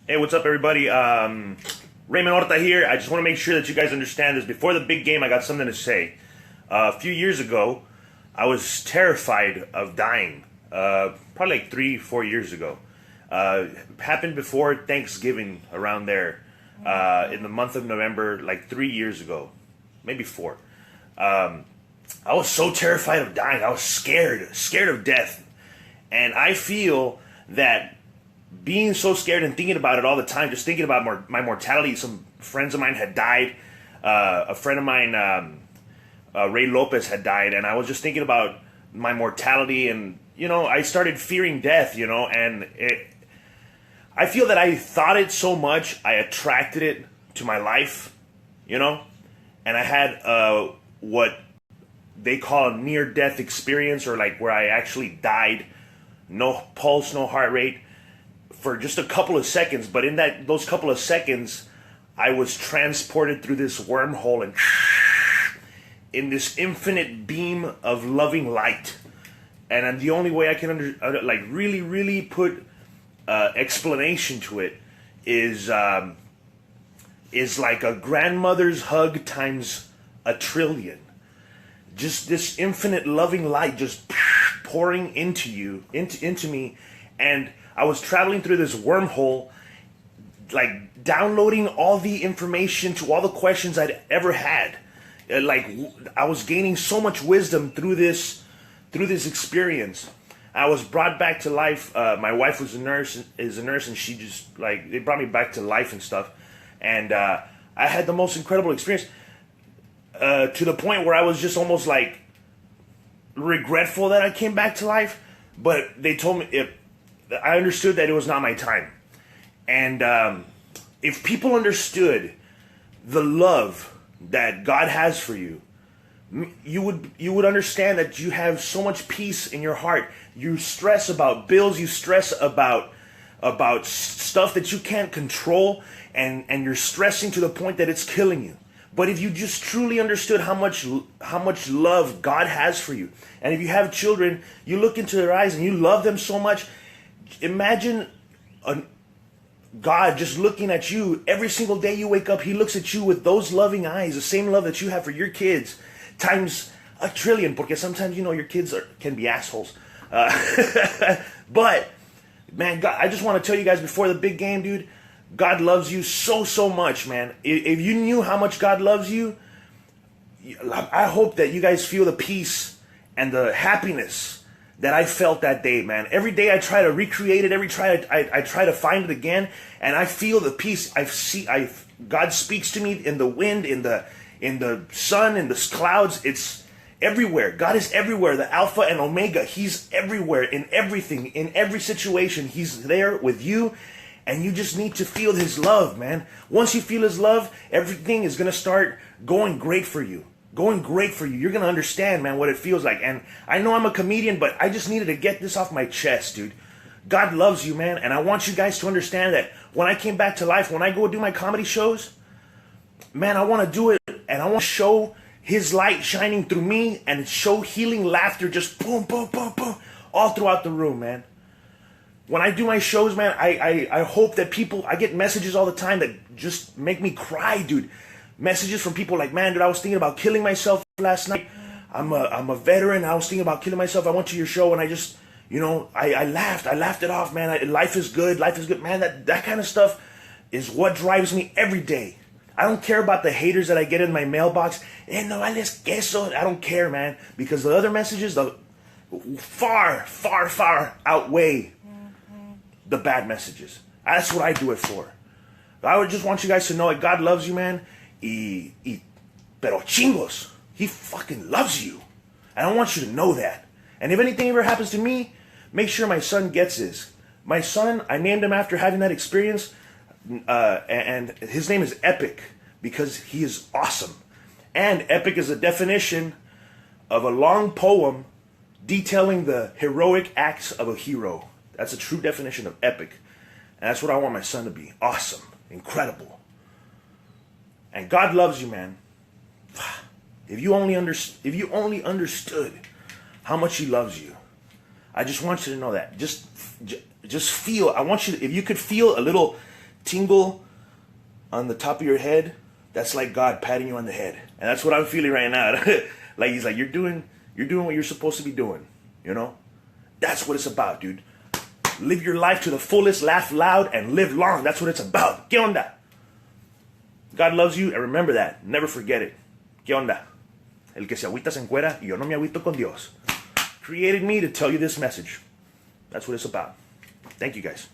Hey, what's up, everybody? Raymond Orta here. I just want to make sure that you guys understand this. Before the big game, I got something to say. A few years ago, I was terrified of dying. Probably like 3-4 years ago. Happened before Thanksgiving, around there, in the month of November, like 3 years ago, maybe 4. I was so terrified of dying. I was scared of death. And I feel that being so scared and thinking about it all the time, just thinking about my mortality. Some friends of mine had died. A friend of mine, Ray Lopez, had died, and I was just thinking about my mortality, and I started fearing death. And I feel that I thought it so much, I attracted it to my life. And I had what they call a near-death experience, or like where I actually died, no pulse, no heart rate, for just a couple of seconds. But in those couple of seconds, I was transported through this wormhole and in this infinite beam of loving light. And the only way I can really put explanation to it is like a grandmother's hug times a trillion. Just this infinite loving light just pouring into you, into me. And I was traveling through this wormhole, like downloading all the information to all the questions I'd ever had. Like I was gaining so much wisdom through this experience. I was brought back to life. My wife is a nurse, and she just they brought me back to life and stuff. And I had the most incredible experience, to the point where I was just almost like regretful that I came back to life. But they told me I understood that it was not my time. And if people understood the love that God has for you, you would understand that you have so much peace in your heart. You stress about bills, you stress about stuff that you can't control, and you're stressing to the point that it's killing you. But if you just truly understood how much love God has for you, and if you have children, you look into their eyes and you love them so much. Imagine God just looking at you every single day you wake up. He looks at you with those loving eyes, the same love that you have for your kids, times a trillion. Because sometimes your kids can be assholes. But man, God, I just want to tell you guys before the big game, dude, God loves you so much, man. If you knew how much God loves you, I hope that you guys feel the peace and the happiness that I felt that day, man. Every day I try to recreate it. I try to find it again, and I feel the peace. God speaks to me in the wind, in the sun, in the clouds. It's everywhere. God is everywhere. The Alpha and Omega. He's everywhere, in everything, in every situation. He's there with you, and you just need to feel His love, man. Once you feel His love, everything is gonna start going great for you. You're going to understand, man, what it feels like. And I know I'm a comedian, but I just needed to get this off my chest, dude. God loves you, man. And I want you guys to understand that when I came back to life, when I go do my comedy shows, man, I want to do it. And I want to show His light shining through me and show healing laughter just boom, boom, boom, boom, all throughout the room, man. When I do my shows, man, I hope that I get messages all the time that just make me cry, dude. Messages from people like, man, dude, I was thinking about killing myself last night. I'm a veteran. I was thinking about killing myself. I went to your show and I just, I laughed. I laughed it off, man. Life is good. Man, that kind of stuff is what drives me every day. I don't care about the haters that I get in my mailbox. No vales queso. I don't care, man, because the other messages, far outweigh the bad messages. That's what I do it for. I would just want you guys to know that God loves you, man. Pero chingos, He fucking loves you. And I want you to know that. And if anything ever happens to me, make sure my son gets this. My son, I named him after having that experience, and his name is Epic because he is awesome. And epic is a definition of a long poem detailing the heroic acts of a hero. That's a true definition of epic. And that's what I want my son to be. Awesome. Incredible. And God loves you, man. If you only understood how much He loves you, I just want you to know that. Just feel. I want you to, if you could feel a little tingle on the top of your head, that's like God patting you on the head. And that's what I'm feeling right now. Like he's like, you're doing what you're supposed to be doing, you know? That's what it's about, dude. Live your life to the fullest, laugh loud, and live long. That's what it's about. ¿Qué onda? God loves you, and remember that. Never forget it. ¿Qué onda? El que se agüita se encuera, y yo no me agüito con Dios. Created me to tell you this message. That's what it's about. Thank you, guys.